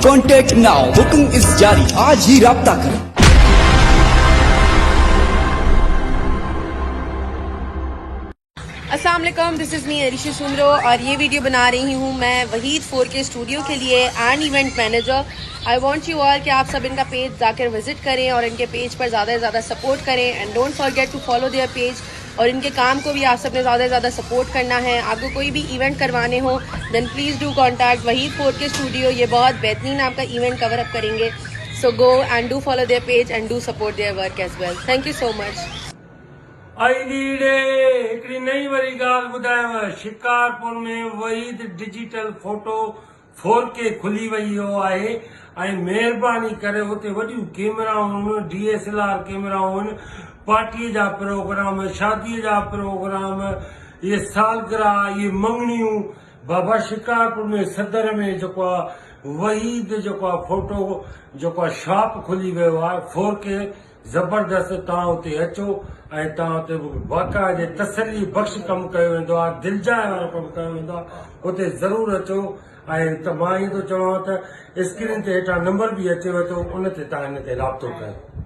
Contact now, booking is जारी, आज ही राब्ता करें। अस्सलाम वालेकुम, this is me Arisha Soomro और ये वीडियो बना रही हूँ मैं वहीद 4K स्टूडियो के लिए and event manager. I want U all कि आप सब इनका पेज जाकर विजिट करें और इनके पेज पर ज़्यादा से ज़्यादा सपोर्ट करें and don't forget to follow their page. और इनके काम को भी आप सब ने ज़्यादा से ज़्यादा सपोर्ट करना है। आपको कोई भी इवेंट करवाने हो then please do contact Wahid 4K studio. ये बहुत बेहतरीन आपका इवेंट कवर अप करेंगे। So go and do follow their page and do support their work as well. Thank you so much. आई लीडे हिकिड़ी नई वरी ॻाल्हि ॿुधायांव, शिकारपुर में वहीद डिजिटल फोटो 4K खुली वई आहे ऐं महिरबानी करे उते वॾियूं कैमराऊं, DSLR कैमराऊं आहिनि। पार्टीअ जा प्रोग्राम, शादीअ जा प्रोग्राम, इहे सालगिरह, इहे मंगणियूं, बाबा शिकारपुर में सदर में जेको आहे वहीद जेको आहे फोटो जेको आहे शॉप खुली वियो आहे 4K ज़बरदस्त। तव्हां उते अचो ऐं तव्हां उते बाक़ाइदे तसली बख़्श कमु कयो वेंदो आहे, दिलजाए वारो कमु कयो वेंदो आहे। उते ज़रूरु अचो ऐं त मां ईअं थो चवां त स्क्रीन ते हेठां नंबर बि अचेव थो, उन ते तव्हां हिन ते राब्तो कयो।